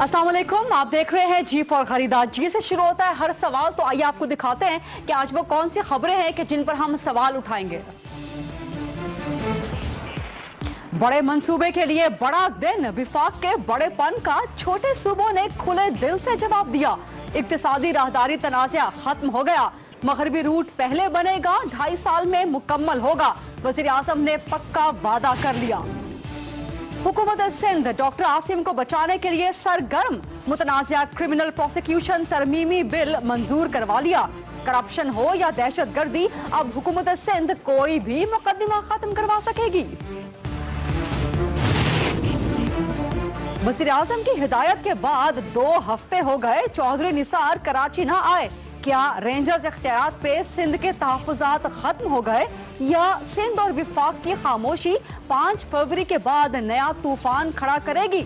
अस्सलाम वालेकुम, आप देख रहे हैं जी फॉर खरीदार। जी से शुरू होता है हर सवाल, तो आइए आपको दिखाते हैं कि आज वो कौन सी खबरें हैं कि जिन पर हम सवाल उठाएंगे। बड़े मंसूबे के लिए बड़ा दिन, विफाक के बड़ेपन का छोटे सूबों ने खुले दिल से जवाब दिया। इक्तिसादी राहदारी तनाज़ा खत्म हो गया, मगरबी रूट पहले बनेगा, 2.5 साल में मुकम्मल होगा, वज़ीर आज़म ने पक्का वादा कर लिया। हुकूमत सिंध डॉक्टर आसिम को बचाने के लिए सरगर्म, मुतनाज़ा क्रिमिनल प्रोसिक्यूशन तरमीमी बिल मंजूर करवा लिया। करप्शन हो या दहशतगर्दी, अब हुकूमत सिंध कोई भी मुकदमा खत्म करवा सकेगी। वज़ीर आज़म की हिदायत के बाद 2 हफ्ते हो गए, चौधरी निसार कराची ना आए। क्या रेंजर्स इख्तियारात पे सिंध के तहफ़्फ़ुज़ात खत्म हो गए, या सिंध और विफाक की खामोशी 5 फरवरी के बाद नया तूफान खड़ा करेगी?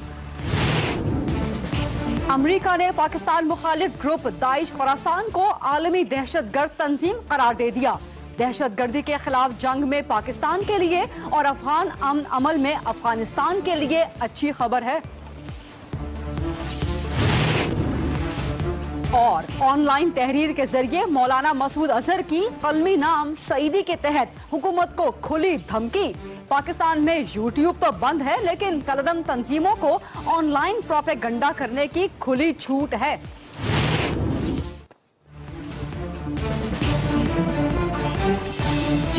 अमेरिका ने पाकिस्तान मुखालिफ ग्रुप दाइश खुरासान को आलमी दहशतगर्द तंजीम करार दे दिया। दहशतगर्दी के खिलाफ जंग में पाकिस्तान के लिए और अफगान अमन अमल में अफगानिस्तान के लिए अच्छी खबर है। और ऑनलाइन तहरीर के जरिए मौलाना मसूद अजहर की कलमी नाम सईदी के तहत हुकूमत को खुली धमकी। पाकिस्तान में यूट्यूब तो बंद है, लेकिन कलदम तंजीमों को ऑनलाइन प्रोपेगेंडा करने की खुली छूट है।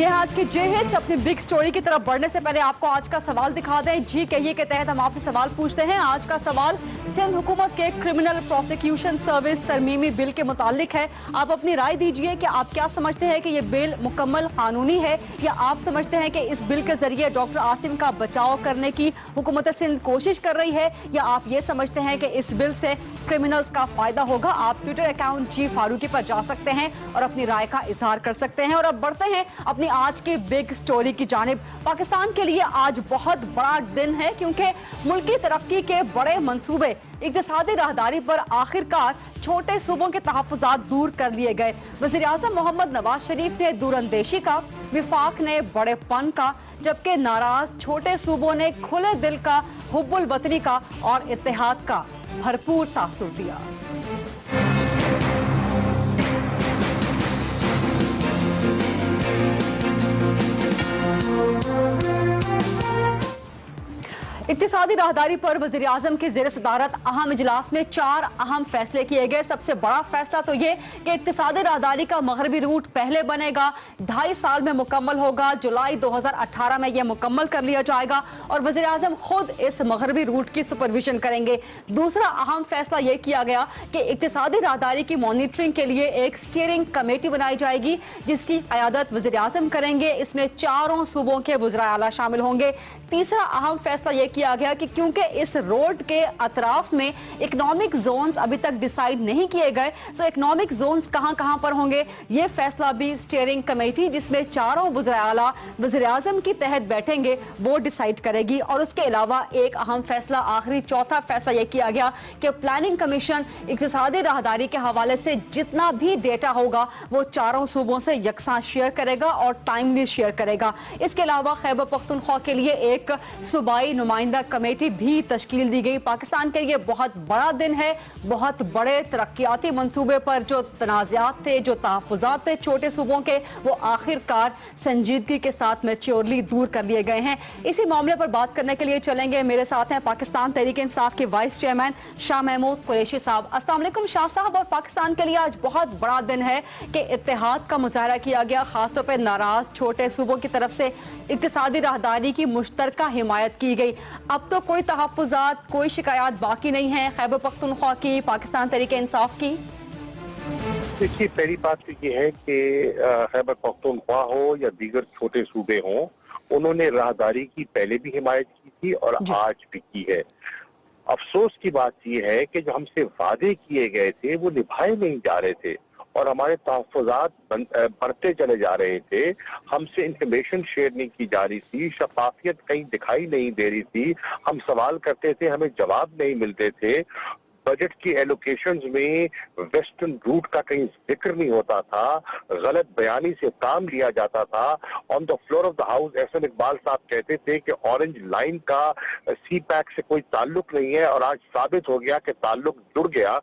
आज की जे हिट्स अपनी बिग स्टोरी की तरफ बढ़ने से पहले आपको आज का सवाल दिखा दें। जी कहिए के तहत हम आपसे सवाल पूछते हैं। आज का सवाल सिंध हुकूमत के क्रिमिनल प्रोसिक्यूशन सर्विस तरमीमी बिल के मुतालिक है। आप अपनी राय दीजिए कि आप क्या समझते हैं कि ये बिल मुकम्मल कानूनी है, या आप समझते हैं कि इस बिल के जरिए डॉक्टर आसिम का बचाव करने की हुकूमत सिंध कोशिश कर रही है, या आप ये समझते हैं कि इस बिल से क्रिमिनल्स का फायदा होगा। आप ट्विटर अकाउंट जी फारूकी पर जा सकते हैं और अपनी राय का इजहार कर सकते हैं। और अब बढ़ते हैं अपनी आज की बिग स्टोरी की जानिब। पाकिस्तान के लिए आज बहुत बड़ा दिन है, क्योंकि मुल्की तरक्की के बड़े मंसूबे इक्तिसादी राहदारी पर आखिरकार छोटे सूबों के तहफ़्फ़ुज़ात दूर कर लिए गए। वज़ीर आज़म मोहम्मद नवाज शरीफ ने दूरअंदेशी का, विफाक ने बड़ेपन का, जबकि नाराज छोटे सूबों ने खुले दिल का, हुब्बुल वतनी का और इत्तेहाद का भरपूर तासुर दिया। इक्तिसादी राहदारी पर वज़ीर आज़म के ज़ेर सदारत अहम इजलास में 4 अहम फैसले किए गए। सबसे बड़ा फैसला तो ये कि इक्तिसादी राहदारी का मगरबी रूट पहले बनेगा, 2.5 साल में मुकम्मल होगा, जुलाई 2018 में यह मुकम्मल कर लिया जाएगा और वज़ीर आज़म खुद इस मगरबी रूट की सुपरविजन करेंगे। दूसरा अहम फैसला ये किया गया कि इक्तिसादी राहदारी की मॉनिटरिंग के लिए एक स्टीयरिंग कमेटी बनाई जाएगी, जिसकी क़यादत वज़ीर आज़म करेंगे। इसमें 4 सूबों के वज़राए आला शामिल होंगे। तीसरा अहम फैसला यह किया गया कि क्योंकि इस रोड के अतराफ में इकोनॉमिक जोन्स अभी तक डिसाइड नहीं किए गए, तो इकोनॉमिक जोन्स कहां पर होंगे, यह फैसला भी स्टीयरिंग कमेटी, जिसमें 4 वज़राए आला वज़ीर आज़म की तहत बैठेंगे, वो डिसाइड करेगी। और उसके अलावा एक अहम फैसला, आखिरी चौथा फैसला यह किया गया कि प्लानिंग कमीशन इक्तिसादी राहदारी के हवाले से जितना भी डेटा होगा वो 4 सूबों से यकसां शेयर करेगा और टाइमली शेयर करेगा। इसके अलावा खैबर पख्तूनख्वा के लिए एक सूबाई नुमाइंदा कमेटी भी तश्कील दी गई। पाकिस्तान के लिए बहुत बड़ा दिन है। बहुत बड़े तरक्याती मंसूबे पर जो तनाज़ात थे, जो तहफ़्फ़ुज़ात थे छोटे सूबों के, वो आखिरकार संजीदगी के साथ मैच्योरली दूर कर लिए गए हैं। इसी मामले पर बात करने के लिए चलेंगे, मेरे साथ हैं पाकिस्तान तहरीक इंसाफ के वाइस चेयरमैन शाह महमूद कुरैशी साहब। अस्सलाम वालेकुम शाह साहब। और पाकिस्तान के लिए आज बहुत बड़ा दिन है कि इत्तेहाद का मुजाहरा किया गया, खासतौर पर नाराज छोटे सूबों की तरफ से इक्तिसादी राहदारी की मुश्तरका हिमायत की गई। अब तो कोई तहफ़्फ़ुज़ात, कोई शिकायत बाकी नहीं है खैबर पख्तूनख्वा की, पाकिस्तान तहरीक इंसाफ की। देखिए, पहली बात तो ये है कि खैबर पख्तूनख्वा हो या दीगर छोटे सूबे हों, उन्होंने राहदारी की पहले भी हिमायत की थी और आज भी की है। अफसोस की बात यह है कि जो हमसे वादे किए गए थे वो निभाए नहीं जा रहे थे, और हमारे तहफ़्फ़ुज़ात बढ़ते चले जा रहे थे। हमसे इंफॉर्मेशन शेयर नहीं की जा रही थी, शफाफियत कहीं दिखाई नहीं दे रही थी। हम सवाल करते थे, हमें जवाब नहीं मिलते थे। बजट की एलोकेशंस में वेस्टर्न रूट का कहीं जिक्र नहीं होता था, गलत बयानी से काम लिया जाता था। On the floor of the house Ahsan Iqbal sahib कहते थे कि ऑरेंज लाइन का सी पैक से कोई ताल्लुक नहीं है, और आज साबित हो गया कि ताल्लुक जुड़ गया।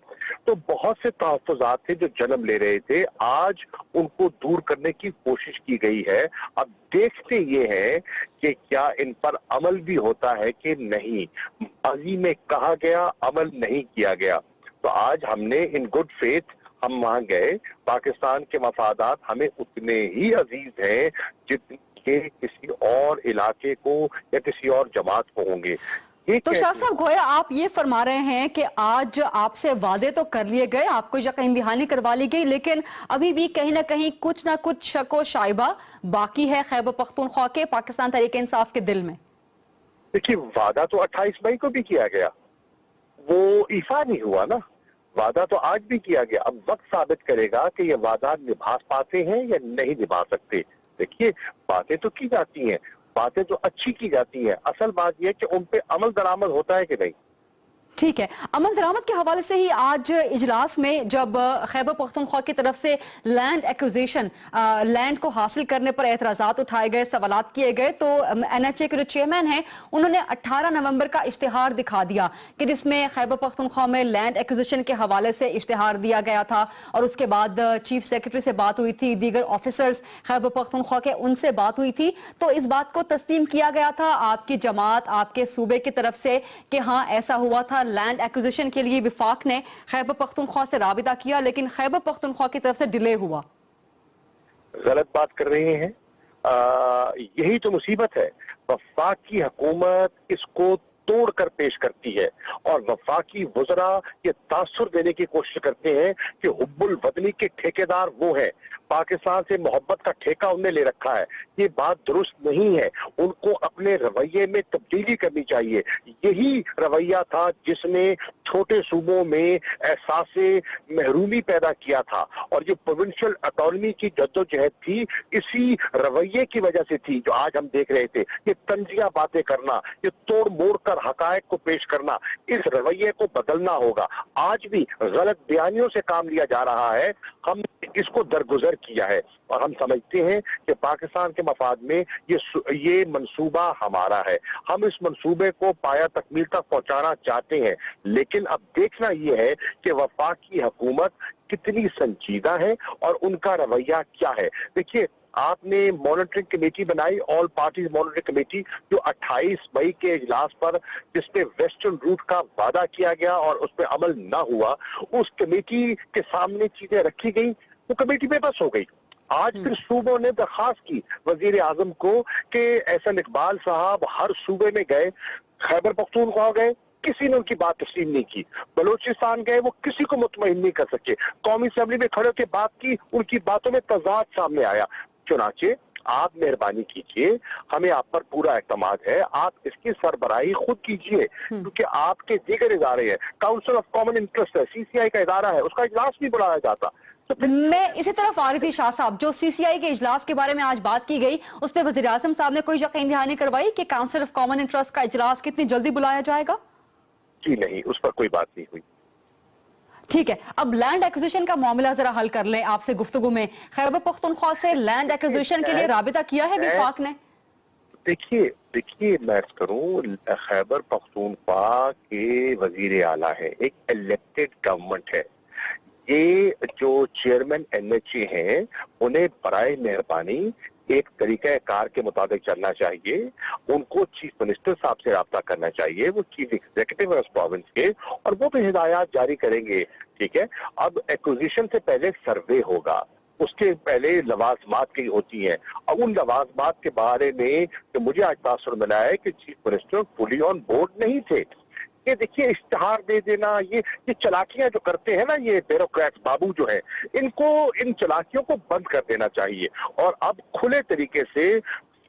तो बहुत से तहफ़्फ़ुज़ात थे जो जन्म ले रहे थे, आज उनको दूर करने की कोशिश की गई है। अब देखते ये हैं कि क्या इन पर अमल भी होता है कि नहीं। माजी में कहा गया, अमल नहीं किया गया। तो आज हमने इन गुड फेथ हम वहां गए। पाकिस्तान के मफादात हमें उतने ही अजीज हैं जितने के किसी और इलाके को या किसी और जमात को होंगे। तो शाह साहब, गोया आप ये फरमा रहे हैं कि आज आपसे वादे तो कर लिए गए, आपको यकीन दहानी करवा ली गई, लेकिन अभी भी कहीं ना कुछ शक व शाइबा बाकी है खैबर पख्तूनख्वा के, पाकिस्तान तहरीक इंसाफ के दिल में। देखिए, वादा तो 28 मई को भी किया गया, वो ईफा नहीं हुआ ना। वादा तो आज भी किया गया। अब वक्त साबित करेगा कि ये वादा निभा पाते हैं या नहीं निभा सकते। देखिए, बातें तो की जाती हैं, बातें तो अच्छी की जाती हैं, असल बात यह है कि उन पे अमल दरामद होता है कि नहीं। ठीक है, अमल दरामद के हवाले से ही आज इजलास में जब खैबर पख्तूनख्वा की तरफ से लैंड एक्विजिशन, लैंड को हासिल करने पर एतराजात उठाए गए, सवालात किए गए, तो NHA के जो चेयरमैन हैं उन्होंने 18 नवंबर का इश्तिहार दिखा दिया कि जिसमें खैबर पख्तूनख्वा में लैंड एक्विजिशन के हवाले से इश्तिहार दिया गया था, और उसके बाद चीफ सेक्रेटरी से बात हुई थी, दीगर ऑफिसर्स खैबर पख्तूनख्वा के उनसे बात हुई थी। तो इस बात को तस्लीम किया गया था आपकी जमात, आपके सूबे की तरफ से कि हाँ ऐसा हुआ था। लैंड एक्विजिशन के लिए विफाक ने खैबर पख्तूनख्वा से राबिता किया, लेकिन खैबर पख्तूनख्वा की तरफ से डिले हुआ। गलत बात कर रहे हैं। यही तो मुसीबत है। वफाक की हुकूमत इसको तोड़कर पेश करती है, और वफाकी वज़रा ये तासुर देने की कोशिश करते हैं कि हुब्बुल वतनी के ठेकेदार वो हैं, पाकिस्तान से मोहब्बत का ठेका उन्हें ले रखा है। ये बात दुरुस्त नहीं है। उनको अपने रवैये में तब्दीली करनी चाहिए। यही रवैया था जिसने छोटे सूबों में एहसासे महरूमी पैदा किया था, और जो प्रोविंशियल ऑटोनॉमी की जद्दोजहद थी इसी रवैये की वजह से थी जो आज हम देख रहे थे। ये तंजिया बातें करना, ये तोड़ मोड़ कर हकायक को पेश करना, इस रवैये को बदलना होगा। आज भी गलत बयानियों से काम लिया जा रहा है। हम इसको दरगुजर किया है, और हम समझते हैं कि पाकिस्तान के मफाद में ये मंसूबा हमारा है। हम इस मंसूबे को पाया तकमील तक पहुंचाना चाहते हैं, लेकिन अब देखना यह है कि वफाक की हुकूमत कितनी संजीदा है और उनका रवैया क्या है। देखिए, आपने मॉनिटरिंग कमेटी बनाई, ऑल पार्टीज मॉनिटरिंग कमेटी, जो 28 मई के इजलास पर जिसपे वेस्टर्न रूट का वादा किया गया और उस पर अमल ना हुआ, उस कमेटी के सामने चीजें रखी गई, वो कमेटी बेबस हो गई। आज फिर सूबों ने दरखास्त की वजीर आजम को कि एहसन इकबाल साहब हर सूबे में गए, खैबर पख्तूनख्वा गए, किसी ने उनकी बात तस्लीम नहीं की। बलोचिस्तान गए, वो किसी को मुतमईन नहीं कर सके। कौमी असेंबली में खड़े होकर बात की, उनकी बातों में तजाद सामने आया। चुनाचे आप मेहरबानी कीजिए, हमें आप पर पूरा एतमाद है, आप इसकी सरबराही खुद कीजिए, क्योंकि आपके दीगर इदारे हैं। काउंसिल ऑफ कॉमन इंटरेस्ट है, CCI का इदारा है, उसका इजलास नहीं बुलाया जाता। तो मैं इसी तरफ आ रही थी शाह साहब, जो CCI के इजलास के बारे में आज बात की गई, उस पर वज़ीर आज़म साहब ने कोई यकीन दहानी करवाई कि काउंसिल ऑफ कॉमन इंटरेस्ट का इजलास कितनी जल्दी बुलाया जाएगा? जी नहीं, उस पर कोई बात नहीं हुई। ठीक है, अब लैंड एक्विजिशन का मामला जरा हल कर लें आपसे गुफ्तगू में। खैबर पख्तूनख्वा से लैंड एक्विजिशन के लिए राबिता किया है विफाक ने? देखिए मैं करूं, खैबर पख्तूनख्वा के वजीर आला है, एक इलेक्टेड गवर्नमेंट है। ये जो चेयरमैन NHA हैं, उन्हें बराए मेहरबानी एक तरीका कार के मुताबिक चलना चाहिए। उनको चीफ मिनिस्टर साहब से राब्ता करना चाहिए, वो चीफ एग्जीक्यूटिव है उस प्रोविंस के, और वो भी हिदायत जारी करेंगे। ठीक है, अब एक्विजिशन से पहले सर्वे होगा, उसके पहले लवाजमात की होती हैं, और उन लवाजमात के बारे में तो मुझे आज तासुर मिला है कि chief minister fully on board नहीं थे। ये देखिए, इश्तिहार दे देना, ये चलाकियां जो करते हैं ना ये ब्यूरोक्रेट्स बाबू जो है, इनको इन चलाकियों को बंद कर देना चाहिए, और अब खुले तरीके से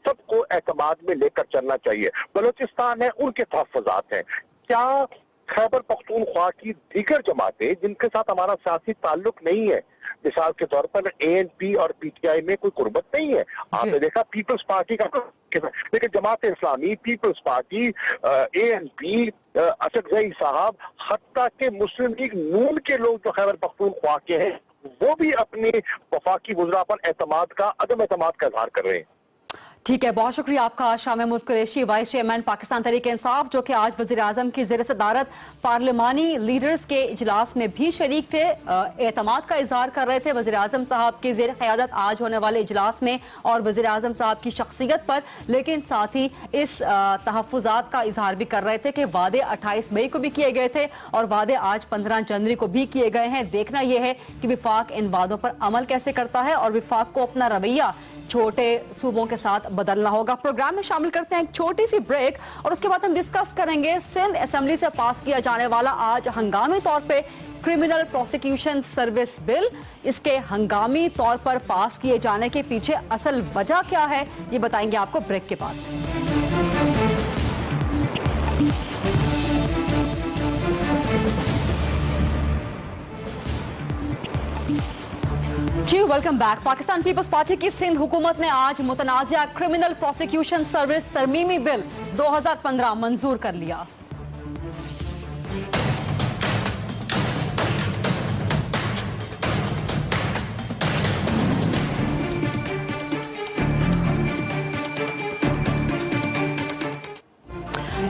सबको एतमाद में लेकर चलना चाहिए। बलोचिस्तान है, उनके तहफ़्फ़ुज़ात हैं, क्या खैबर पख्तूनख्वा की दीगर जमातें जिनके साथ हमारा सियासी ताल्लुक नहीं है, मिसाल के तौर पर ANP और PTI में कोई कुर्बत नहीं है। आपने देखा पीपल्स पार्टी का, लेकिन Jamaat Islami, peoples party, ANP, असदजई साहब, हत्ता के मुस्लिम लीग नून के लोग जो खैबर पख्तूनख्वा के हैं, वो भी अपने वफाकी वज़रा पर अदम एतमाद का इजहार कर रहे हैं। ठीक है, बहुत शुक्रिया आपका शाह महमूद कुरैशी, वाइस चेयरमैन पाकिस्तान तहरीक इंसाफ, जो कि आज वज़ीर आज़म की ज़ेर सदारत पार्लिमानी लीडर्स के इजलास में भी शरीक थे, एतमाद का इजहार कर रहे थे वज़ीर आज़म साहब की ज़ेर क़यादत आज होने वाले इजलास में और वज़ीर आज़म साहब की शख्सियत पर, लेकिन साथ ही इस तहफ़्फ़ुज़ात का इजहार भी कर रहे थे कि वादे 28 मई को भी किए गए थे और वादे आज 15 जनवरी को भी किए गए हैं। देखना यह है कि विफाक इन वादों पर अमल कैसे करता है और विफाक को अपना रवैया छोटे सूबों के साथ बदलना होगा। प्रोग्राम में शामिल करते हैं एक छोटी सी ब्रेक और उसके बाद हम डिस्कस करेंगे सिंध असेंबली से पास किया जाने वाला आज हंगामी तौर पे क्रिमिनल प्रोसिक्यूशन सर्विस बिल। इसके हंगामी तौर पर पास किए जाने के पीछे असल वजह क्या है, ये बताएंगे आपको ब्रेक के बाद। जी welcome back. Pakistan Peoples Party की सिंध हुकूमत ने आज मुतनाज़िया क्रिमिनल प्रोसिक्यूशन सर्विस तरमीमी बिल 2015 मंजूर कर लिया।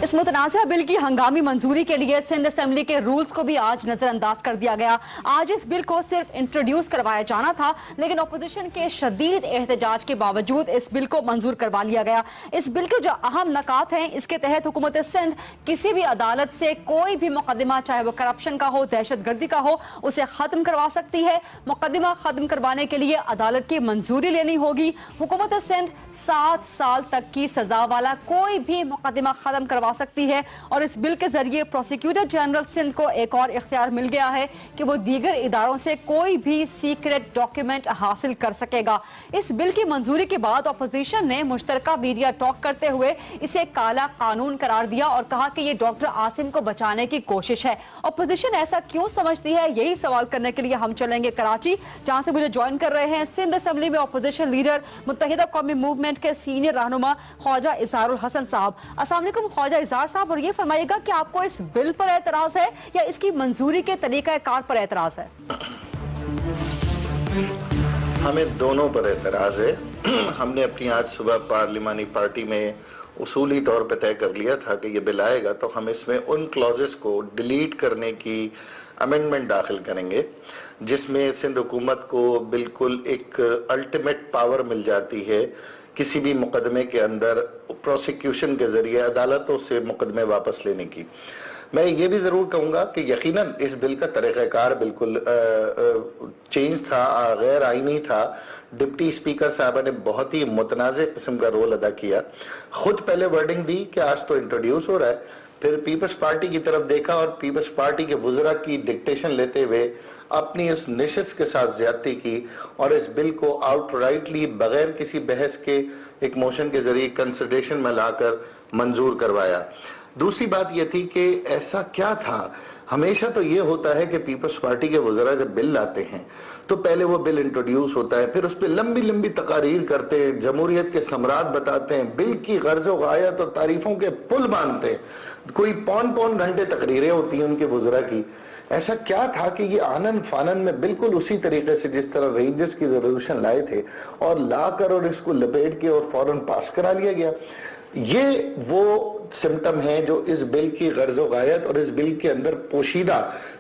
इस मुतनाज़िया बिल की हंगामी मंजूरी के लिए सिंध असेंबली के रूल्स को भी आज नजरअंदाज कर दिया गया। आज इस बिल को सिर्फ इंट्रोड्यूस करवाया जाना था, लेकिन अपोजिशन के शदीद एहतजाज के बावजूद इस बिल को मंजूर करवा लिया गया। इस बिल के जो अहम नकात हैं, इसके तहत हुकूमत सिंध किसी भी अदालत से कोई भी मुकदमा, चाहे वो करप्शन का हो, दहशतगर्दी का हो, उसे खत्म करवा सकती है। मुकदमा खत्म करवाने के लिए अदालत की मंजूरी लेनी होगी। हुकूमत सिंध 7 साल तक की सजा वाला कोई भी मुकदमा खत्म करवा सकती है और इस बिल के जरिए प्रोसिक्यूटर जनरल सिंध को एक और इख्तियार मिल गया है कि वो दीगर इदारों से कोई भी सीक्रेट डॉक्यूमेंट हासिल कर सकेगा। इस बिल की मंजूरी के बाद अपोजिशन ने मुश्तरका मीडिया टॉक करते हुए इसे काला कानून करार दिया और कहा कि ये डॉक्टर आसिम को बचाने की कोशिश है। अपोजिशन ऐसा क्यों समझती है, यही सवाल करने के लिए हम चलेंगे कराची, जहां से मुझे ज्वाइन कर रहे हैं सिंध असेंबली में अपोजिशन लीडर, मुत्तहिदा कौमी मूवमेंट के सीनियर रहनुमा ख्वाजा इजहारुल हसन साहब। अस्सलाम वालेकुम ख्वाजा इजहार साहब, और ये फरमाइएगा कि आपको इस बिल पर एतराज है या इसकी मंजूरी के तरीकाकार पर एतराज है? हमें दोनों पर एतराज है। हमने अपनी आज सुबह पार्लिमानी पार्टी में उसूली तौर पर तय कर लिया था कि ये बिल आएगा तो हम इसमें उन क्लॉजेस को डिलीट करने की अमेंडमेंट दाखिल करेंगे जिसमें सिंध हुकूमत को बिल्कुल एक अल्टीमेट पावर मिल जाती है किसी भी मुकदमे के अंदर प्रोसिक्यूशन के जरिए अदालतों से मुकदमे वापस लेने की। मैं ये भी ज़रूर कहूँगा कि यकीनन इस बिल का तरीक़ाकार बिल्कुल चेंज था, गैर आईनी था। डिप्टी स्पीकर साहबा ने बहुत ही मुतनाज़े किस्म का रोल अदा किया। खुद पहले वर्डिंग दी कि आज तो इंट्रोड्यूस हो रहा है, फिर पीपल्स पार्टी की तरफ देखा और पीपल्स पार्टी के वुज़रा की डिक्टेशन लेते हुए अपनी उस निशस्त के साथ ज्यादती की और इस बिल को आउटराइटली बगैर किसी बहस के एक मोशन के जरिए कंसिडरेशन में लाकर मंजूर करवाया। दूसरी बात यह थी कि ऐसा क्या था, हमेशा तो ये होता है कि पीपल्स पार्टी के वुज़रा जब बिल लाते हैं तो पहले वो बिल इंट्रोड्यूस होता है, फिर उस पर लंबी लंबी तकारीर करते हैं, जमहूरियत के सम्राट बताते हैं, बिल की गर्ज व गायत और तारीफों के पुल बांधते हैं, कोई पौन घंटे तकरीरें होती हैं उनके वुज़रा की। ऐसा क्या था कि ये आनन फानन में बिल्कुल उसी तरीके से जिस तरह रेंजर्स की रेजोल्यूशन लाए थे और लाकर और इसको लपेट के और फौरन पास करा लिया गया। ये वो सिम्टम है जो इस बिल की गर्ज़ो गायत और इस बिल के अंदर पोशीदा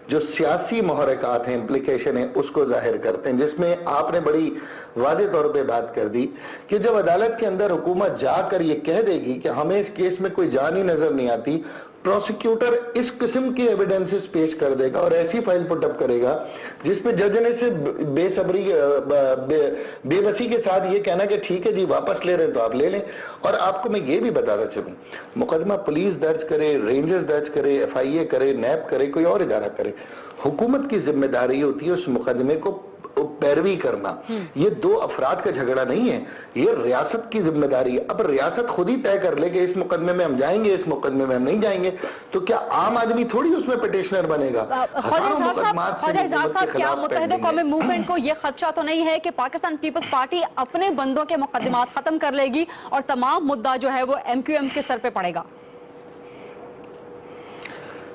जो सियासी महरकात हैं, इम्प्लीकेशन है, उसको जाहिर करते हैं, जिसमें आपने बड़ी वाज़ेह तौर पे बात कर दी कि जब अदालत के अंदर हुकूमत जाकर ये कह देगी कि हमें इस केस में कोई जान ही नजर नहीं आती, प्रोसिक्यूटर इस किस्म के एविडेंसेस पेश कर देगा और ऐसी फाइल पुटअप करेगा जिस पे जज ने से बेसब्री बेबसी के साथ ये कहना कि ठीक है जी वापस ले रहे हैं तो आप ले लें। और आपको मैं ये भी बताना चाहूँ, मुकदमा पुलिस दर्ज करे, रेंजर्स दर्ज करे, FIA करे, नैब करे, कोई और इदारा करे, हुकूमत की जिम्मेदारी होती है उस मुकदमे को पैरवी करना, ये दो अफराद का झगड़ा नहीं है, ये रियासत की जिम्मेदारी है। अब रियासत खुद ही तय कर ले कि इस मुकदमे में हम जाएंगे, इस मुकदमे में हम नहीं जाएंगे, तो क्या आम आदमी थोड़ी उसमें पिटिशनर बनेगा? ख्वाजा इजहार साहब, क्या मुत्तहिदा कौमी मूवमेंट को यह खदशा तो नहीं है कि पाकिस्तान पीपल्स पार्टी अपने बंदों के मुकदमात खत्म कर लेगी और तमाम मुद्दा जो है वो MQM के सर पे पड़ेगा?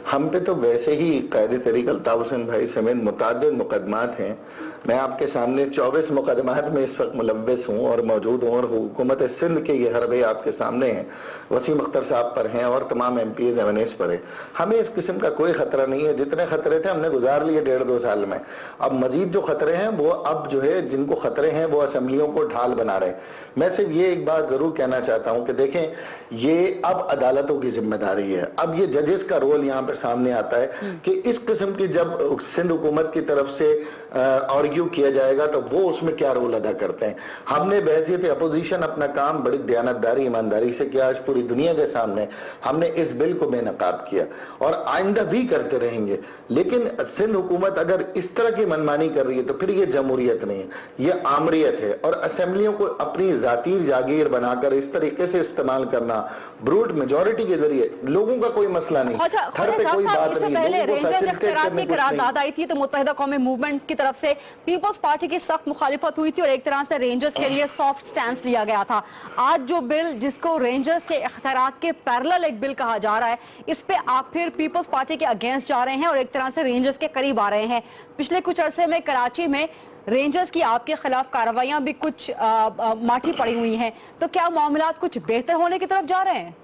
हम पे तो वैसे ही कायदे तहरीक अल्ताफ हुसैन भाई समेत मुतअद्दिद मुकदमात हैं। मैं आपके सामने 24 मुकदमात में इस वक्त मुलव्वस हूँ और मौजूद हूँ, और हुकूमत सिंध के ये हरबे आपके सामने हैं, वसीम अख्तर साहब पर हैं और तमाम MPs MNAs पर है। हमें इस किस्म का कोई खतरा नहीं है। जितने खतरे थे हमने गुजार लिए 1.5-2 साल में। अब मजीद जो खतरे हैं वो अब जो है, जिनको खतरे हैं वो असम्बलियों को ढाल बना रहे हैं। मैं सिर्फ ये एक बात जरूर कहना चाहता हूँ कि देखें, ये अब अदालतों की जिम्मेदारी है। अब ये जजेस का रोल यहाँ पर सामने आता है कि इस किस्म की जब सिंध हुकूमत की तरफ से आर्ग्यू किया जाएगा तो वो उसमें क्या रोल अदा करते हैं। हमने बहैसियत अपोजिशन अपना काम बड़ी दयानतदारी ईमानदारी से किया। आज पूरी दुनिया के सामने हमने इस बिल को बेनकाब किया और आइंदा भी करते रहेंगे। लेकिन सिंध हुकूमत अगर इस तरह की मनमानी कर रही है तो फिर ये जमहूरियत नहीं है, ये आमरियत है। और असेंबलियों को अपनी जाती जागीर बनाकर इस तरीके से इस्तेमाल करना, ब्रूट मेजोरिटी के जरिए, लोगों का कोई मसला नहीं, घर पे कोई बात नहीं। पहले रेंजर्स इख्तियारात की करारदाद आई थी तो मुत्तहिदा कौमी मूवमेंट की तरफ से पीपल्स पार्टी की सख्त मुखालिफत हुई थी और एक तरह से रेंजर्स के लिए सॉफ्ट स्टैंस लिया गया था। आज जो बिल, जिसको रेंजर्स के इख्तियारात के पैरेलल एक बिल कहा जा रहा है, इस पे आप फिर पीपल्स पार्टी के अगेंस्ट जा रहे हैं और एक तरह से रेंजर्स के करीब आ रहे हैं। पिछले कुछ अरसे में कराची में रेंजर्स की आपके खिलाफ कार्रवाइयां भी कुछ माठी पड़ी हुई हैं, तो क्या मामलात कुछ बेहतर होने की तरफ जा रहे हैं?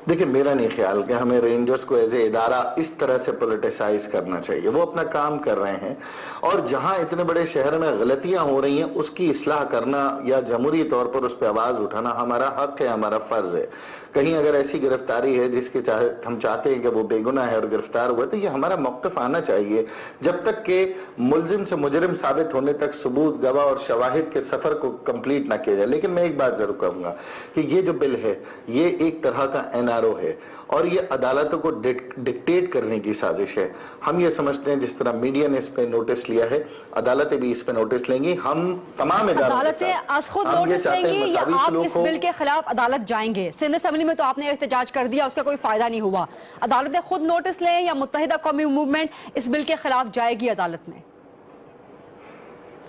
देखिए, मेरा नहीं ख्याल कि हमें रेंजर्स को एज ए इदारा इस तरह से पॉलिटिसाइज करना चाहिए। वो अपना काम कर रहे हैं और जहां इतने बड़े शहर में गलतियां हो रही हैं उसकी इस्लाह करना या जमहूरी तौर पर उस पर आवाज उठाना हमारा हक है, हमारा फर्ज है। कहीं अगर ऐसी गिरफ्तारी है जिसके हम चाहते हैं कि वो बेगुनाह है और गिरफ्तार हुआ, तो ये हमारा मौक़िफ़ आना चाहिए। जब तक के मुलजिम से मुजरिम साबित होने तक सबूत, गवाह और शवाहिद के सफर को कंप्लीट ना किया जाए। लेकिन मैं एक बात जरूर कहूंगा कि ये जो बिल है ये एक तरह का NRO है और ये अदालतों को डिक्टेट करने की साजिश है। हम ये समझते हैं जिस तरह मीडिया ने इस पे नोटिस लिया है, अदालतें भी इस पे नोटिस लेंगी। हम तमाम अदालतें आज खुद नोटिस लेंगी या आप इस बिल के खिलाफ अदालत जाएंगे? सिंध असेंबली में तो आपने एहतजाज कर दिया, उसका कोई फायदा नहीं हुआ। अदालतें खुद नोटिस लें या मुत्तहिदा कौमी मूवमेंट इस बिल के खिलाफ जाएगी अदालत में?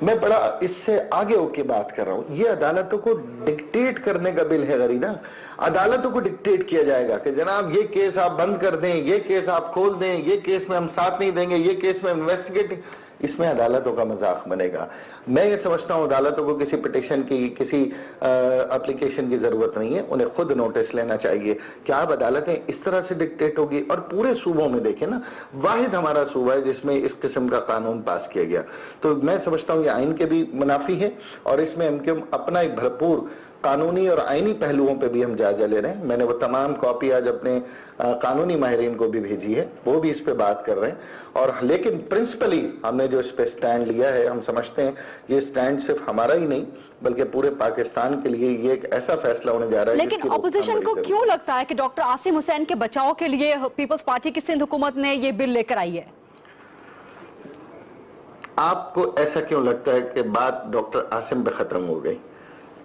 मैं बड़ा इससे आगे होके बात कर रहा हूं। ये अदालतों को डिक्टेट करने का बिल है गरीदा। अदालतों को डिक्टेट किया जाएगा कि जनाब ये केस आप बंद कर दें, ये केस आप खोल दें, ये केस में हम साथ नहीं देंगे, ये केस में इन्वेस्टिगेट, इसमें अदालतों का मजाक बनेगा। मैं ये समझता हूं अदालतों को किसी पिटिशन की, किसी एप्लीकेशन की जरूरत नहीं है। उन्हें खुद नोटिस लेना चाहिए कि आप अदालतें इस तरह से डिक्टेट होगी। और पूरे सूबों में देखें ना, वाहिद हमारा सूबा है जिसमें इस किस्म का कानून पास किया गया। तो मैं समझता हूं ये आइन के भी मुनाफी है और इसमें हम अपना एक भरपूर कानूनी और आईनी पहलुओं पे भी हम जायजा ले रहे हैं। मैंने वो तमाम कॉपी आज अपने कानूनी माहिरीन को भी भेजी है, वो भी इस पे बात कर रहे हैं। और लेकिन प्रिंसिपली हमने जो इस पे स्टैंड लिया है, हम समझते हैं ये स्टैंड सिर्फ हमारा ही नहीं बल्कि पूरे पाकिस्तान के लिए ये एक ऐसा फैसला होने जा रहा है। लेकिन अपोजिशन को क्यों लगता है कि डॉक्टर आसिम हुसैन के बचाव के लिए पीपल्स पार्टी की सिंध हुकूमत ने ये बिल लेकर आई है? आपको ऐसा क्यों लगता है कि बात डॉक्टर आसिम पे खत्म हो गई?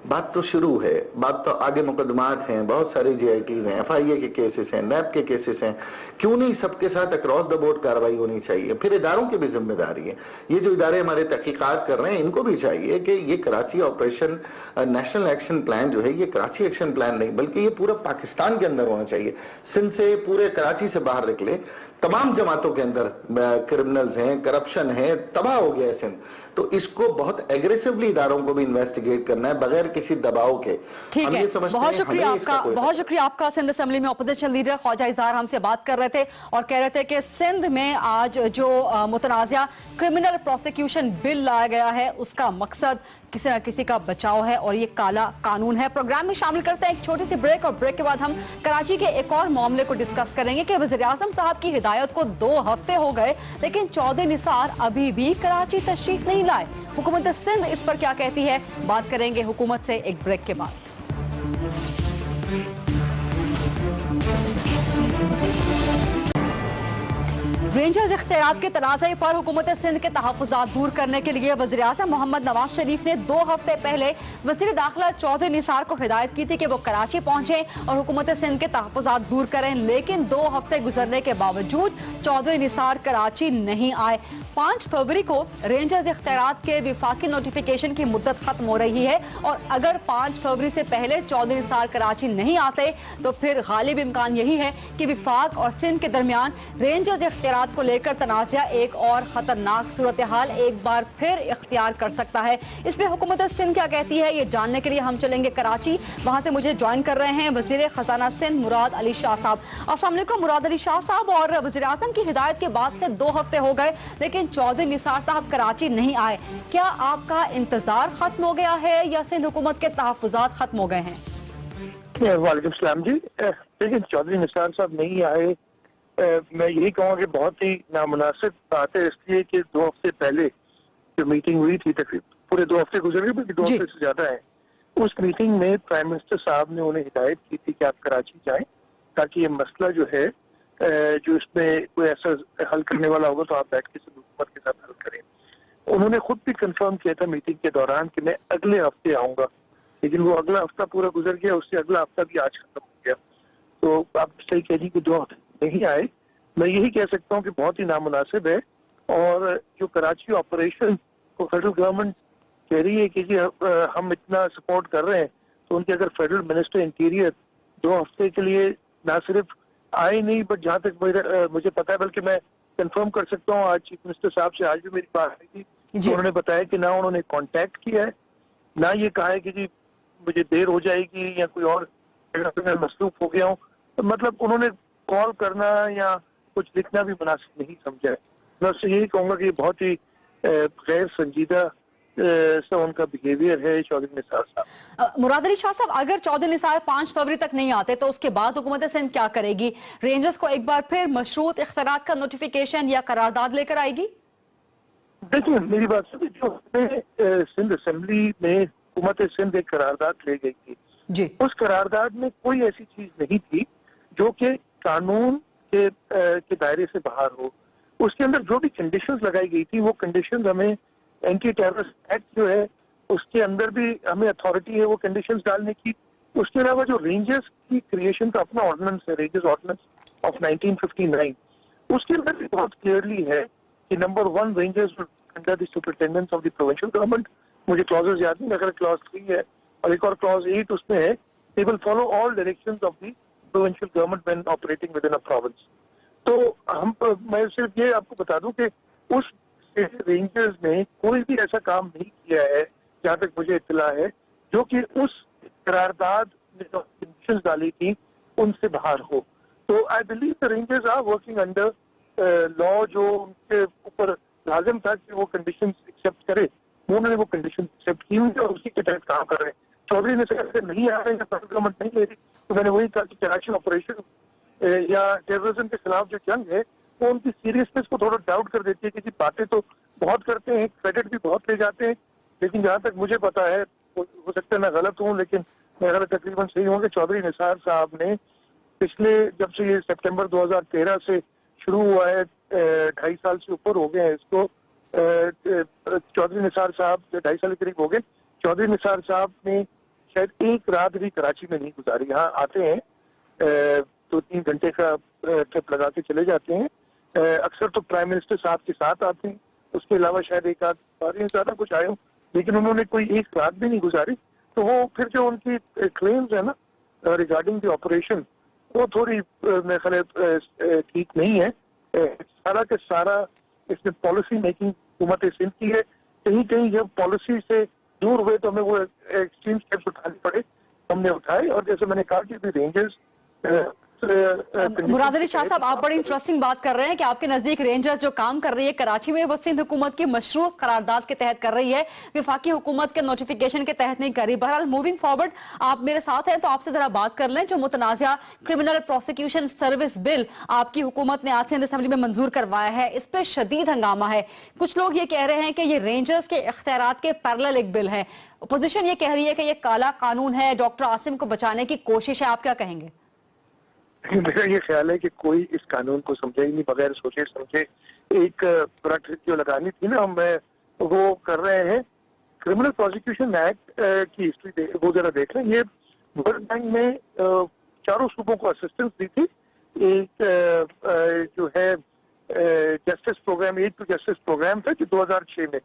बात तो शुरू है, बात तो आगे मुकदमात हैं, बहुत सारी JITs हैं, FIA के केसेस हैं, NAP के केसेस हैं। क्यों नहीं सबके साथ अक्रॉस द बोर्ड कार्रवाई होनी चाहिए? फिर इदारों की भी जिम्मेदारी है। ये जो इदारे हमारे तहकीकात कर रहे हैं इनको भी चाहिए कि ये Karachi operation national action plan जो है, ये कराची एक्शन प्लान नहीं बल्कि ये पूरा पाकिस्तान के अंदर होना चाहिए। सिंध से, पूरे कराची से बाहर निकले, तमाम जमातों के अंदर क्रिमिनल्स हैं, करप्शन है, तबाह हो गया है सिंध। तो इसको बहुत एग्रेसिवली इदारों को भी इन्वेस्टिगेट करना है बगैर किसी दबाव के। ठीक है, बहुत शुक्रिया आपका, बहुत शुक्रिया आपका। सिंध असेंबली में अपोजिशन लीडर ख्वाजा इजहार हमसे बात कर रहे थे और कह रहे थे कि सिंध में आज जो मुतनाज़ा क्रिमिनल प्रोसिक्यूशन बिल लाया गया है उसका मकसद किसी न किसी का बचाव है और ये काला कानून है। प्रोग्राम में शामिल करते हैं एक छोटी सी ब्रेक और ब्रेक के बाद हम कराची के एक और मामले को डिस्कस करेंगे कि वज़ीर आज़म साहब की हिदायत को 2 हफ्ते हो गए लेकिन चौधरी निसार अभी भी कराची तशरीफ नहीं लाए। हुकूमत सिंध इस पर क्या कहती है, बात करेंगे हुकूमत से एक ब्रेक के बाद। رینجرز اختیارات کے تنازع پر حکومت سندھ کے تحفظات دور کرنے کے لیے وزیراعظم محمد نواز شریف نے 2 ہفتے پہلے وزیر داخلہ چودھری نثار کو ہدایت کی تھی کہ وہ کراچی پہنچیں اور حکومت سندھ کے تحفظات دور کریں، لیکن 2 ہفتے گزرنے کے باوجود چودھری نثار کراچی نہیں آئے۔ 5 فروری کو رینجرز اختیارات کے وفاقی نوٹیفیکیشن کی مدت ختم ہو رہی ہے، اور اگر 5 فروری سے پہلے چودھری نثار کراچی نہیں آتے تو پھر غالب امکان یہی ہے کہ وفاق اور سندھ کے درمیان رینجرز اختیارات کو لے کر تنازع ایک اور خطرناک صورتحال ایک بار پھر اختیار کر سکتا ہے۔ اس پہ حکومت سندھ کیا کہتی ہے، یہ جاننے کے لیے ہم چلیں گے کراچی۔ وہاں سے مجھے جوائن کر رہے ہیں وزیر خزانہ سندھ مراد علی شاہ صاحب۔ السلام علیکم مراد علی شاہ صاحب۔ اور وزیر اعظم کی ہدایت کے بعد سے 2 ہفتے ہو گئے لیکن چودھری نثار صاحب کراچی نہیں آئے، کیا آپ کا انتظار ختم ہو گیا ہے یا سندھ حکومت کے تحفظات ختم ہو گئے ہیں؟ وعلیکم السلام جی، لیکن چودھری نثار صاحب نہیں آئے، میں یہی کہوں کہ بہت ہی نامناسب بات ہے، اس لیے کہ 2 ہفتے پہلے جو میٹنگ ہوئی تھی، تقریباً پورے 2 ہفتے گزر گئے، بلکہ 2 ہفتے سے زیادہ ہیں، اس میٹنگ میں پرائم منسٹر صاحب نے انہیں ہدایت کی تھی کہ آپ کراچی جائیں تاکہ یہ مسئلہ جو ہے جو اس میں کوئی ایسا حل کرنے والا ہوگا تو آپ بیٹھ کے سب حکومت کے ساتھ حل کریں۔ انہوں نے خود بھی کنفرم کیا تھا میٹنگ کے دوران کہ میں اگلے ہفتے آؤں گا، لیکن وہ اگلا ہفتہ پورا گزر گیا، اس سے اگلا ہفتہ بھی آج ختم ہو گیا۔ تو آپ صحیح کہہ رہی کہ 2 ہفتے نہیں آئے، میں یہی کہہ سکتا ہوں کہ بہت ہی نامناسب ہے، اور جو کراچی آپریشن کو فیڈرل گورنمنٹ کہہ رہی ہے کہ جی ہم اتنا سپورٹ کر رہے ہیں، تو ان کے اگر فیڈرل منسٹر انٹیریئر 2 ہفتے کے لیے نہ صرف آئے نہیں، بٹ جہاں تک مجھے پتا ہے، بلکہ میں کنفرم کر سکتا ہوں، آج چیف منسٹر صاحب سے آج بھی میری بات ہوئی تھی، انہوں نے بتایا کہ نہ انہوں نے کانٹیکٹ کیا ہے، نہ یہ کہا ہے کہ جی مجھے دیر ہو جائے گی یا کوئی اور میں مصروف ہو گیا ہوں، مطلب انہوں نے کال کرنا یا کچھ لکھنا بھی مناسب نہیں سمجھا ہے۔ میں اس سے یہی کہوں گا کہ یہ بہت ہی غیر سنجیدہ ان کا بیہیویئر ہے چودھری نثار صاحب۔ مراد علی شاہ صاحب، اگر چودھری نثار 5 فروری تک نہیں آتے تو اس کے بعد حکومت سندھ کیا کرے گی؟ رینجرز کو ایک بار پھر مشروط اختیارات کا نوٹیفیکیشن یا قرارداد لے کر آئے گی؟ دیکھیں میری بات سنیں، جو سندھ اسمبلی میں حکومت سندھ ایک قرارداد لے گئی تھی، جی، اس قرارداد میں کوئی ایسی چیز نہیں تھی جو کہ قانون کے دائرے سے باہر ہو۔ اس کے اندر جو بھی کنڈیشنز لگائی گئی تھی، وہ کنڈیشنز ہمیں اینٹی ٹیررسٹ ایکٹ جو ہے اس کے اندر بھی ہمیں اتھارٹی ہے وہ کنڈیشنز ڈالنے کی۔ اس کے علاوہ جو رینجرز کی کریشن کا اپنا آرڈیننس ہے، رینجرز آرڈیننس آف 1959، اس کے اندر بھی بہت کلیئرلی ہے کہ number 1 Rangers under the superintendence of the provincial government, مجھے کلازز یاد نہیں، اگر کلاز 3 ہے اور ایک اور کلاز 8 اس میں ہے، they will follow all directions of the provincial government when operating within a province۔ تو میں صرف یہ آپ کو بتا دوں کہ اس رینجرز نے کوئی بھی ایسا کام نہیں کیا ہے جہاں تک مجھے اطلاع ہے جو کہ اس قرارداد میں جو کنڈیشنز ڈالی تھی ان سے باہر ہو۔ تو I believe the rangers are working under law، جو ان کے اوپر لازم تھا کہ وہ کنڈیشنز ایکسیپٹ کرے، انہوں نے وہ کنڈیشنز ایکسیپٹ کی ہوئی اور اسی کے تحت کام کر رہے ہیں۔ چودھری نے اگر نہیں آ رہے ہیں، فیڈرل گورنمنٹ نہیں لے رہی، تو میں نے وہی کہا کہ کراچی آپریشن یا ٹیررزم کے خلاف جو جنگ ہے وہ ان کی سیریسنس کو تھوڑا ڈاؤٹ کر دیتی ہے، کہ باتیں تو بہت کرتے ہیں، کریڈٹ بھی بہت لے جاتے ہیں، لیکن جہاں تک مجھے پتا ہے، ہو سکتا ہے میں غلط ہوں لیکن میں غلط تقریباً صحیح ہوں، کہ چودھری نثار صاحب نے پچھلے جب سے یہ سپٹمبر 2013 سے شروع ہوا ہے، 2.5 سال سے اوپر ہو گئے ہیں اس کو، چودھری نثار صاحب 2.5 سال کے قریب ہو گئے، چودھری نثار صاحب نے شاید ایک رات بھی کراچی میں نہیں گزاری۔ یہاں آتے ہیں 2-3 گھنٹے کا ٹرپ لگا کے چلے جاتے ہیں، اکثر تو پرائم منسٹر صاحب کے ساتھ آتے ہیں، اس کے علاوہ شاید ایک آدھ بار زیادہ کچھ آئے ہوں، لیکن انہوں نے کوئی ایک رات بھی نہیں گزاری۔ تو وہ پھر جو ان کی کلیمز ہے نا ریگارڈنگ دی آپریشن، وہ تھوڑی میرے خیال ٹھیک نہیں ہے۔ سارا کے سارا اس میں پالیسی میکنگ حکومت سندھ کی ہے، کہیں کہیں جب پالیسی سے دور ہوئے تو ہمیں وہ ایکسٹریم اسٹیپس اٹھانے پڑے، ہم نے اٹھائے، اور جیسے میں نے کہا کہ رینجرز مراد علی شاہ صاحب، آپ بڑی انٹرسٹنگ بات کر رہے ہیں کہ آپ کے نزدیک رینجرز جو کام کر رہی ہے کراچی میں وہ سندھ حکومت کی مشروط قرارداد کے تحت کر رہی ہے، وفاقی حکومت کے نوٹیفیکیشن کے تحت نہیں کر رہی۔ بہرحال موونگ فارورڈ آپ میرے ساتھ ہیں تو آپ سے ذرا بات کر لیں، جو متنازعہ کرمنل پروسیکیوشن سروس بل آپ کی حکومت نے آج سندھ اسمبلی میں منظور کروایا ہے، اس پہ شدید ہنگامہ ہے۔ کچھ لوگ یہ کہہ رہے ہیں کہ یہ رینجرز کے اختیارات کے پیرلل ایک بل ہے، اپوزیشن یہ کہہ رہی ہے کہ یہ کالا قانون ہے، ڈاکٹر عاصم کو بچانے کی کوشش ہے، آپ کیا کہیں گے؟ میرا یہ خیال ہے کہ کوئی اس قانون کو سمجھے ہی نہیں، بغیر سوچے سمجھے ایک پروڈکٹ جو لگانی تھی نا ہم وہ کر رہے ہیں. کرمنل پروسیکیوشن ایکٹ کی ہسٹری وہ ذرا دیکھ لیں. یہ ورلڈ بینک نے چاروں صوبوں کو اسسٹنس دی تھی. ایک جو ہے justice programme, access to justice programme تھا جو 2006 میں،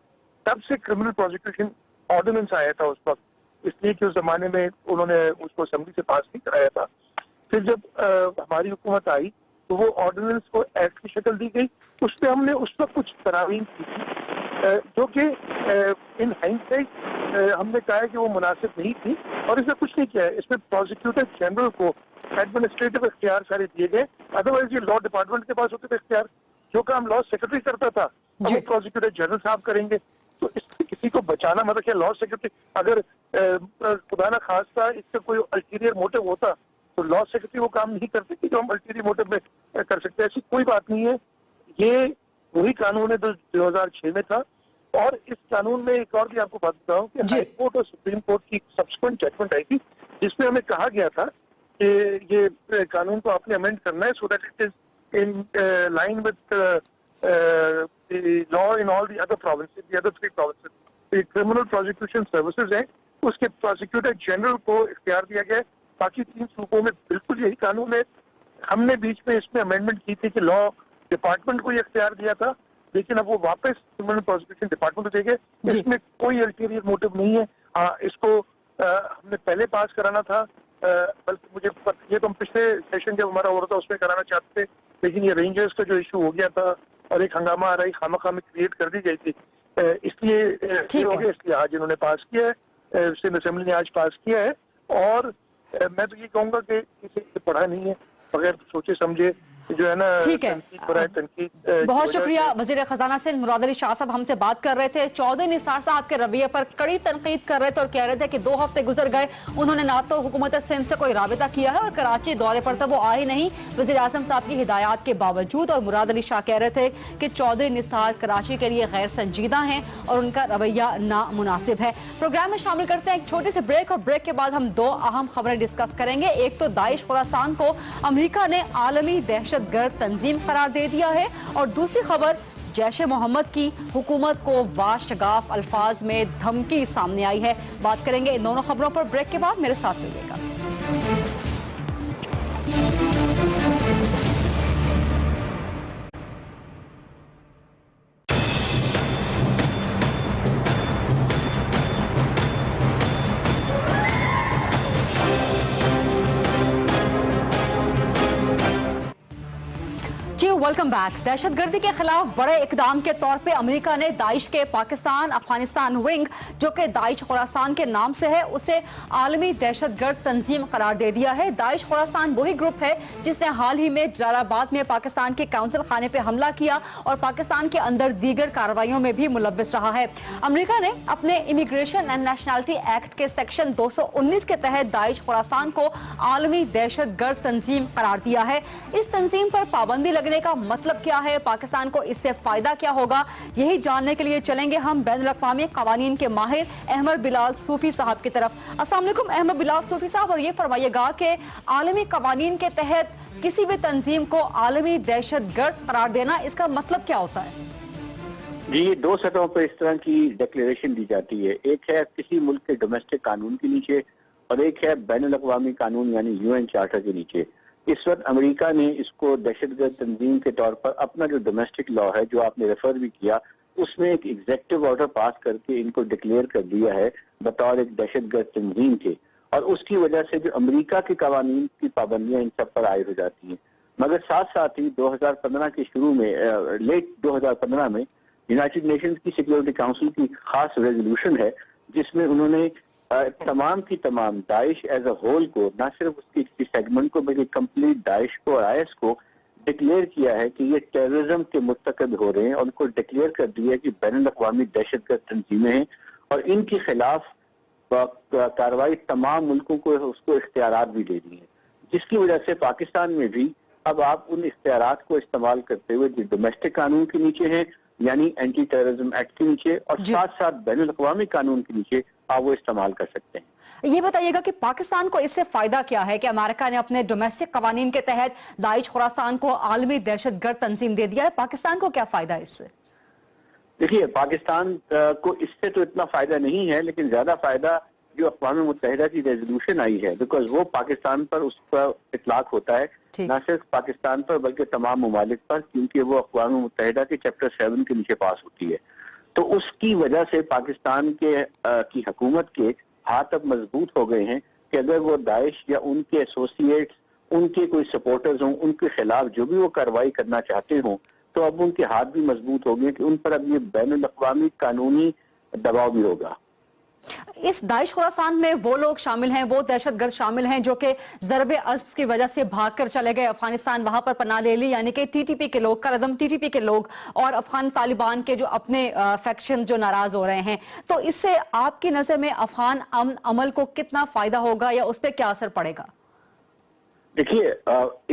تب سے کرمنل پروسیکیوشن آرڈیننس آیا تھا اس وقت، اس لیے کہ اس زمانے میں انہوں نے اس کو اسمبلی سے پاس نہیں کرایا تھا. پھر جب ہماری حکومت آئی تو وہ آرڈیننس کو ایکٹ کی شکل دی گئی. اس پہ ہم نے اس وقت کچھ تراوین کی تھی جو کہ ان ہائنڈسائٹ ہم نے کہا ہے کہ وہ مناسب نہیں تھی، اور اس میں کچھ نہیں کیا ہے. اس میں پروسیکیوٹر جنرل کو ایڈمنسٹریٹو اختیار سارے دیے گئے. ادروائز یہ لا ڈپارٹمنٹ کے پاس ہوتے تھے اختیار. جو کام لا سیکرٹری کرتا تھا وہ پروسیکیوٹر جنرل صاحب کریں گے. تو اس سے کسی کو بچانا مطلب کہ لا سیکرٹری اگر خدا نہ خواستہ اس سے کوئی الٹیریئر موٹو ہوتا تو لا سیکرٹری وہ کام نہیں کرتے کہ جو ہم الٹیریئر موٹو میں کر سکتے. ایسی کوئی بات نہیں ہے. یہ وہی قانون ہے جو 2006 میں تھا. اور اس قانون میں ایک اور بھی آپ کو بات بتاؤں کہ ہائی کورٹ اور سپریم کورٹ کی سبسیکوینٹ ججمنٹ آئی تھی جس میں ہمیں کہا گیا تھا کہ یہ قانون کو آپ نے امینڈ کرنا ہے so that it is in line with law in all the other provinces, the other 3 provinces. Criminal prosecution services ہیں، اس کے پروسیکیوٹر جنرل کو اختیار دیا گیا ہے. باقی 3 صوبوں میں بالکل یہی قانون ہے. ہم نے بیچ میں اس میں امینڈمنٹ کی تھی کہ لا ڈپارٹمنٹ کو یہ اختیار دیا تھا، لیکن اب وہ واپس کرمنل پروسیکیوشن ڈپارٹمنٹ کو دے گئے. اس میں کوئی الٹیریئر موٹو نہیں ہے. اس کو ہم نے پہلے پاس کرانا تھا، بلکہ مجھے یہ تو ہم پچھلے سیشن جب ہمارا ہو رہا تھا اس میں کرانا چاہتے تھے، لیکن یہ رینجرز کا جو ایشو ہو گیا تھا اور ایک ہنگامہ آ رہی خامخواہ میں کریٹ کر دی گئی تھی، اس لیے ہو گیا. اس لیے آج انہوں نے پاس کیا ہے، اسمبلی نے آج پاس کیا ہے. اور میں تو یہ کہوں گا کہ کسی سے پڑھا نہیں ہے، بغیر سوچے سمجھے جو ہے نا تنقید. بہت شکریہ وزیر خزانہ سندھ مراد علی شاہ صاحب ہم سے بات کر رہے تھے. چودھری نثار صاحب کے رویے پر کڑی تنقید کر رہے تھے اور کہہ رہے تھے کہ 2 ہفتے گزر گئے، انہوں نے نہ تو حکومت سندھ سے کوئی رابطہ کیا ہے اور کراچی دورے پر تو وہ آئے نہیں وزیر اعظم صاحب کی ہدایات کے باوجود. اور مراد علی شاہ کہہ رہے تھے کہ چودھری نثار کراچی کے لیے غیر سنجیدہ ہیں اور ان کا رویہ نامناسب ہے. پروگرام میں شامل کرتے ہیں ایک چھوٹی سی بریک، اور بریک کے بعد ہم 2 اہم خبریں ڈسکس کریں گے. ایک تو داعش خراسان کو امریکہ نے عالمی دہشت گرد تنظیم قرار دے دیا ہے، اور دوسری خبر جیش محمد کی حکومت کو واشگاف الفاظ میں دھمکی سامنے آئی ہے. بات کریں گے ان دونوں خبروں پر بریک کے بعد. میرے ساتھ رہیے گا. Welcome back. دہشت گردی کے خلاف بڑے اقدام کے طور پہ امریکہ نے داعش کے پاکستان افغانستان ونگ جو کہ داعش خراسان کے نام سے ہے اسے عالمی دہشت گرد تنظیم قرار دے دیا ہے. داعش خراسان وہی گروپ ہے جس نے حال ہی میں جلال آباد میں پاکستان کے کونسل خانے پہ حملہ کیا اور پاکستان کے اندر دیگر کارروائیوں میں بھی ملوث رہا ہے. امریکہ نے اپنے امیگریشن اینڈ نیشنلٹی ایکٹ کے سیکشن 219 کے تحت داعش خراسان کو عالمی دہشت گرد تنظیم قرار دیا ہے. اس تنظیم پر پابندی لگنے کا مطلب کیا ہے، پاکستان کو اس سے فائدہ کیا ہوگا، یہی جاننے کے لیے چلیں گے ہم بین الاقوامی قوانین کے ماہر احمد بلال صوفی صاحب کی طرف. السلام علیکم احمد بلال صوفی صاحب، اور یہ فرمائیے گا کہ عالمی قوانین کے تحت کسی بھی تنظیم کو عالمی دہشت گرد قرار دینا اس کا مطلب کیا ہوتا ہے؟ جی، یہ 2 سطحوں پر اس طرح کی ڈکلیریشن دی جاتی ہے. ایک ہے کسی ملک کے ڈومیسٹک قانون کے نیچے، اور ایک ہے بین الاقوامی قانون یعنی UN چارٹر کے نیچے. اس وقت امریکہ نے اس کو دہشت گرد تنظیم کے طور پر اپنا جو ڈومیسٹک لا ہے جو آپ نے ریفر بھی کیا، اس میں ایک ایگزیکٹو آرڈر پاس کر کے ان کو ڈکلیئر کر دیا ہے بطور ایک دہشت گرد تنظیم کے. اور اس کی وجہ سے جو امریکہ کے قوانین کی پابندیاں ان سب پر عائد ہو جاتی ہیں. مگر ساتھ ساتھ ہی 2015 کے شروع میں لیٹ 2015 میں یونائٹڈ نیشنز کی سیکیورٹی کاؤنسل کی خاص ریزولوشن ہے جس میں انہوں نے تمام کی تمام داعش ایز اے ہول کو، نہ صرف اس کی کسی سیگمنٹ کو بلکہ کمپلیٹ داعش کو اور IS کو ڈکلیئر کیا ہے کہ یہ ٹیررزم کے مرتکب ہو رہے ہیں، اور ان کو ڈکلیئر کر دیا ہے کہ بین الاقوامی دہشت گرد تنظیمیں ہیں اور ان کے خلاف کارروائی تمام ملکوں کو اس کو اختیارات بھی دے دی ہیں. جس کی وجہ سے پاکستان میں بھی اب آپ ان اختیارات کو استعمال کرتے ہوئے جو ڈومیسٹک قانون کے نیچے ہیں یعنی اینٹی ٹیررزم ایکٹ کے نیچے اور ساتھ ساتھ بین الاقوامی قانون کے نیچے آپ وہ استعمال کر سکتے ہیں. یہ بتائیے گا کہ پاکستان کو اس سے فائدہ کیا ہے کہ امریکہ نے اپنے ڈومیسٹک قوانین کے تحت داعش خراسان کو عالمی دہشت گرد تنظیم دے دیا ہے؟ پاکستان کو کیا فائدہ ہے اس سے؟ دیکھیے، پاکستان کو اس سے تو اتنا فائدہ نہیں ہے، لیکن زیادہ فائدہ جو اقوام متحدہ کی ریزولوشن آئی ہے، بیکاز وہ پاکستان پر اس پر اطلاق ہوتا ہے، نہ صرف پاکستان پر بلکہ تمام ممالک پر، کیونکہ وہ اقوام متحدہ کے چیپٹر 7 کے نیچے پاس ہوتی ہے۔ تو اس کی وجہ سے پاکستان کی حکومت کے ہاتھ اب مضبوط ہو گئے ہیں کہ اگر وہ داعش یا ان کے ایسوسیٹس، ان کے کوئی سپورٹرز ہوں، ان کے خلاف جو بھی وہ کارروائی کرنا چاہتے ہوں، تو اب ان کے ہاتھ بھی مضبوط ہو گئے کہ ان پر اب یہ بین الاقوامی قانونی دباؤ بھی ہوگا۔ اس داعش خراسان میں وہ لوگ شامل ہیں، وہ دہشت گرد شامل ہیں جو کہ ضرب عصب کی وجہ سے بھاگ کر چلے گئے افغانستان، وہاں پر پناہ لے لی، یعنی کہ ٹی ٹی پی کے لوگ، کالعدم ٹی ٹی پی کے لوگ اور افغان طالبان کے جو اپنے فیکشن جو ناراض ہو رہے ہیں۔ تو اس سے آپ کی نظر میں افغان امن عمل کو کتنا فائدہ ہوگا یا اس پہ کیا اثر پڑے گا؟ دیکھیے،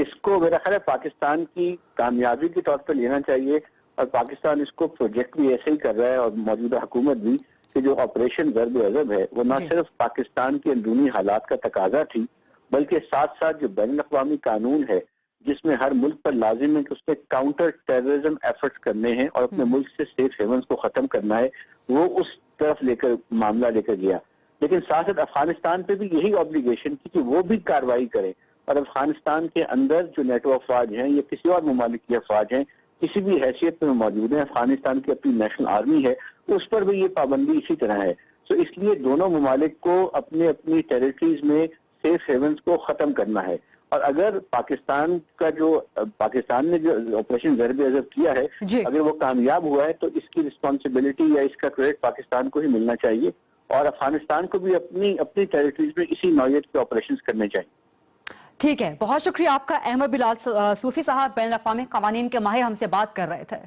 اس کو میرا خیال ہے پاکستان کی کامیابی کے طور پر لینا چاہیے، اور پاکستان اس کو پروجیکٹ بھی ایسے ہی کر رہا ہے، اور موجودہ حکومت بھی، کہ جو آپریشن ضرب عضب ہے وہ نہ صرف پاکستان کے اندرونی حالات کا تقاضا تھی، بلکہ ساتھ ساتھ جو بین الاقوامی قانون ہے جس میں ہر ملک پر لازم ہے کہ اس نے کاؤنٹر ٹیررزم ایفرٹس کرنے ہیں اور اپنے ملک سے سیف ہیونز کو ختم کرنا ہے، وہ اس طرف معاملہ لے کر گیا۔ لیکن ساتھ ساتھ افغانستان پہ بھی یہی آبلیگیشن تھی کہ وہ بھی کارروائی کرے، اور افغانستان کے اندر جو نیٹو افواج ہیں یا کسی اور ممالک کی افواج ہیں، کسی بھی حیثیت میں موجود ہیں، افغانستان کی اپنی نیشنل آرمی ہے، اس پر بھی یہ پابندی اسی طرح ہے۔ تو اس لیے دونوں ممالک کو اپنی ٹیریٹریز میں سیف ہیونز کو ختم کرنا ہے، اور اگر پاکستان نے جو آپریشن ضرب عضب کیا ہے، اگر وہ کامیاب ہوا ہے تو اس کی رسپانسبلٹی یا اس کا کریڈٹ پاکستان کو ہی ملنا چاہیے، اور افغانستان کو بھی اپنی ٹیریٹریز میں اسی نوعیت کے آپریشنز کرنے چاہیے۔ ٹھیک ہے، بہت شکریہ آپ کا احمد بلال صوفی صاحب، بین الاقوامی قوانین کے ماہر، ہم سے بات کر رہے تھے۔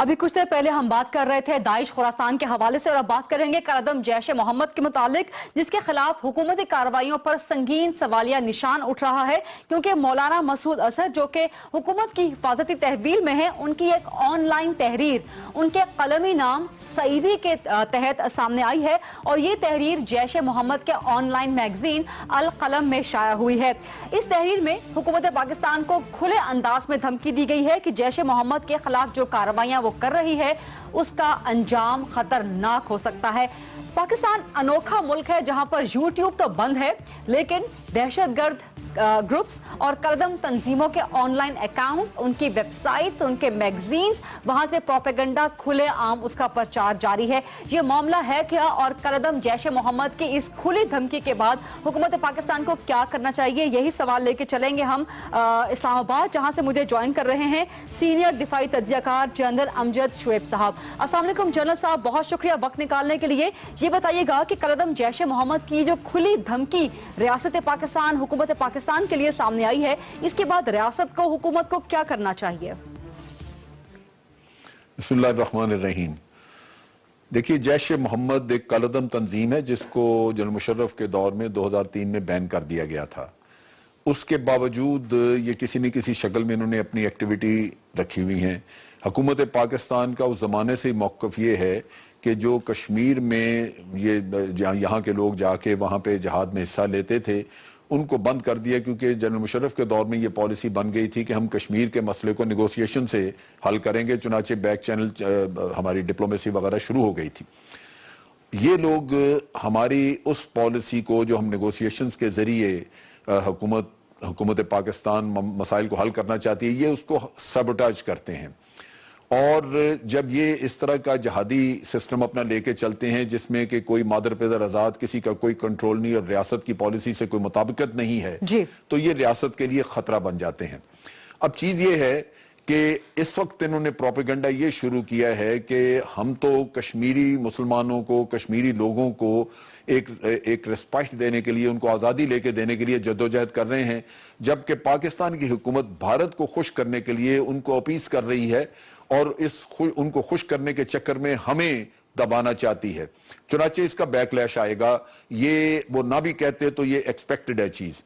ابھی کچھ دیر پہلے ہم بات کر رہے تھے داعش خراسان کے حوالے سے، اور اب بات کریں گے کالعدم جیش محمد کے متعلق، جس کے خلاف حکومتی کارروائیوں پر سنگین سوالیہ نشان اٹھ رہا ہے، کیونکہ مولانا مسعود اظہر جو کہ حکومت کی حفاظتی تحویل میں ہے، ان کی ایک آن لائن تحریر ان کے قلمی نام سعیدی کے تحت سامنے آئی ہے، اور یہ تحریر جیش محمد کے آن لائن میگزین القلم میں شائع ہوئی ہے۔ اس تحریر میں حکومت پاکستان کو کھلے انداز میں دھمکی دی گئی ہے کہ جیش محمد کے خلاف جو کارروائیاں کر رہی ہے اس کا انجام خطرناک ہو سکتا ہے۔ پاکستان انوکھا ملک ہے جہاں پر یوٹیوب تو بند ہے، لیکن دہشت گرد گروپس اور کالعدم تنظیموں کے آن لائن اکاؤنٹس، ان کی ویب سائٹس، ان کے میگزینز، وہاں سے پروپیگنڈا کھلے عام اس کا پرچار جاری ہے۔ یہ معاملہ ہے کیا، اور کالعدم جیش محمد کی اس کھلی دھمکی کے بعد حکومت پاکستان کو کیا کرنا چاہیے، یہی سوال لے کے چلیں گے ہم اسلام آباد، جہاں سے مجھے جوائن کر رہے ہیں سینئر دفاعی تجزیہ کار جنرل امجد شعیب صاحب۔ السلام علیکم جنرل صاحب، بہت شکریہ وقت نکالنے کے لیے۔ یہ بتائیے گا کہ کالعدم جیش محمد کی جو کھلی دھمکی ریاست پاکستان، حکومت پاکستان کے لیے سامنے آئی ہے، اس کے بعد ریاست کو، حکومت کو کیا کرنا چاہیے؟ بسم اللہ الرحمن الرحیم۔ دیکھیے، جیش محمد ایک کالعدم تنظیم ہے جس کو جنرل مشرف کے دور میں 2003 میں بین کر دیا گیا تھا۔ اس کے باوجود یہ کسی نہ کسی شکل میں انہوں نے اپنی ایکٹیویٹی رکھی ہوئی ہیں۔ حکومت پاکستان کا اس زمانے سے موقف یہ ہے کہ جو کشمیر میں یہاں کے لوگ جا کے وہاں پہ جہاد میں حصہ لیتے تھے ان کو بند کر دیا، کیونکہ جنرل مشرف کے دور میں یہ پالیسی بن گئی تھی کہ ہم کشمیر کے مسئلے کو نیگوسیشن سے حل کریں گے، چنانچہ بیک چینل ہماری ڈپلومیسی وغیرہ شروع ہو گئی تھی۔ یہ لوگ ہماری اس پالیسی کو جو ہم نیگوسیشنز کے ذریعے حکومت پاکستان مسائل کو حل کرنا چاہتی ہے، یہ اس کو سیبوٹاج کرتے ہیں، اور جب یہ اس طرح کا جہادی سسٹم اپنا لے کے چلتے ہیں جس میں کہ کوئی مادر پیدر آزاد، کسی کا کوئی کنٹرول نہیں اور ریاست کی پالیسی سے کوئی مطابقت نہیں ہے، تو یہ ریاست کے لیے خطرہ بن جاتے ہیں۔ اب چیز یہ ہے کہ اس وقت انہوں نے پروپیگنڈا یہ شروع کیا ہے کہ ہم تو کشمیری مسلمانوں کو، کشمیری لوگوں کو ایک ریسپیکٹ دینے کے لیے، ان کو آزادی لے کے دینے کے لیے جدوجہد کر رہے ہیں، جبکہ پاکستان کی حکومت بھارت کو خوش کرنے کے لیے ان کو اپیز کر رہی ہے، اور ان کو خوش کرنے کے چکر میں ہمیں دبانا چاہتی ہے۔ چنانچہ اس کا بیک لیش آئے گا، یہ وہ نہ بھی کہتے تو یہ ایکسپیکٹڈ ہے چیز۔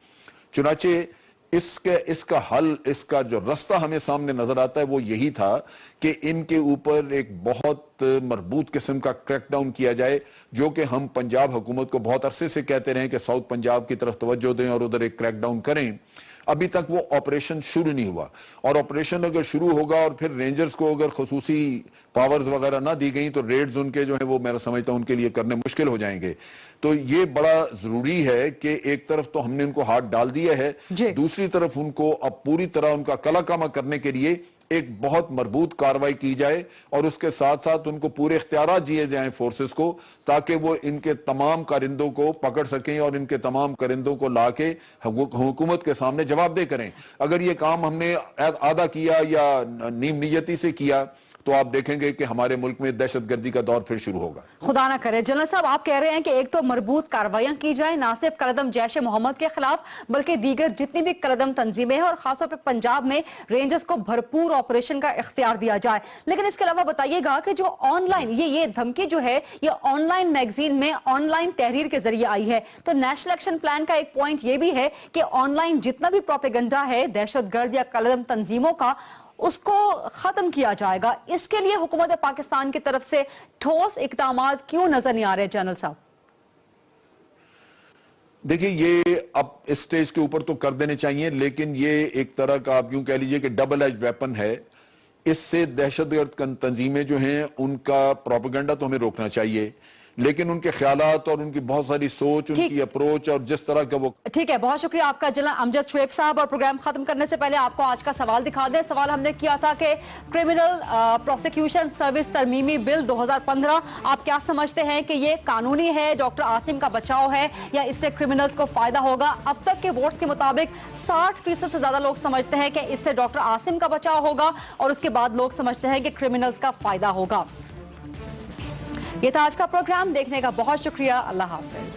चुनाचे इसका हल, इसका जो रास्ता हमें सामने नजर आता है वो यही था कि इनके ऊपर एक बहुत मजबूत किस्म का क्रैकडाउन किया जाए, जो कि हम पंजाब हुकूमत को बहुत अरसे से कहते रहे कि साउथ पंजाब की तरफ तवज्जो दें और उधर एक क्रैकडाउन करें। अभी तक वो ऑपरेशन शुरू नहीं हुआ, और ऑपरेशन अगर शुरू होगा और फिर रेंजर्स को अगर खसूसी पावर्स वगैरह ना दी गई तो रेड्स उनके जो है वो मैं समझता हूं उनके लिए करने मुश्किल हो जाएंगे। तो ये बड़ा जरूरी है कि एक तरफ तो हमने उनको हाथ डाल दिया है, दूसरी तरफ उनको अब पूरी तरह उनका कलाकामा करने के लिए एक बहुत मजबूत कार्रवाई की जाए, और उसके साथ साथ उनको पूरे इख्तियार दिए जाएं फोर्सेस को, ताकि वो इनके तमाम कारिंदों को पकड़ सकें और इनके तमाम कारिंदों को लाके हुकूमत के सामने जवाबदेह करें। अगर ये काम हमने आधा किया या नीम नियती से किया तो आप देखेंगे कि हमारे मुल्क में दहशतगर्दी का दौर फिर शुरू होगा। खुदा ना करे। जनरल साहब, आप कह रहे हैं कि एक तो मजबूत कार्रवाइयां की जाए, ना सिर्फ कलदम जैश मोहम्मद के खिलाफ बल्कि दीगर जितनी भी कलदम तंजीमें हैं, और खासतौर पर पंजाब में रेंजर्स को भरपूर ऑपरेशन का इख्तियार दिया जाए। लेकिन इसके अलावा बताइएगा कि जो ऑनलाइन ये धमकी जो है ये ऑनलाइन मैगजीन में ऑनलाइन तहरीर के जरिए आई है, तो नेशनल एक्शन प्लान का एक पॉइंट ये भी है कि ऑनलाइन जितना भी प्रोपेगेंडा है दहशतगर्द या कलदम तंजीमों का, उसको खत्म किया जाएगा। इसके लिए हुकूमत पाकिस्तान की तरफ से ठोस इक़दामात क्यों नजर नहीं आ रहे जनरल साहब? देखिए, ये अब इस स्टेज के ऊपर तो कर देने चाहिए, लेकिन ये एक तरह का आप यूं कह लीजिए कि डबल एज वेपन है। इससे दहशतगर्द तंजीमें जो हैं उनका प्रोपेगेंडा तो हमें रोकना चाहिए, लेकिन उनके ख्यालात और उनकी बहुत सारी सोच, उनकी अप्रोच और जिस तरह का वो। ठीक है, बहुत शुक्रिया आपका जनरल अमजद शुएब साहब। और प्रोग्राम खत्म करने से पहले आपको आज का सवाल दिखा दें। सवाल हमने किया था कि क्रिमिनल प्रोसिक्यूशन सर्विस तरमीमी बिल 2015, आप क्या समझते हैं कि ये कानूनी है, डॉक्टर आसिम का बचाव है, या इससे क्रिमिनल्स को फायदा होगा? अब तक के वोट्स के मुताबिक 60% से ज्यादा लोग समझते हैं कि इससे डॉक्टर आसिम का बचाव होगा, और उसके बाद लोग समझते हैं कि क्रिमिनल्स का फायदा होगा। ये था आज का प्रोग्राम। देखने का बहुत शुक्रिया। अल्लाह हाफिज।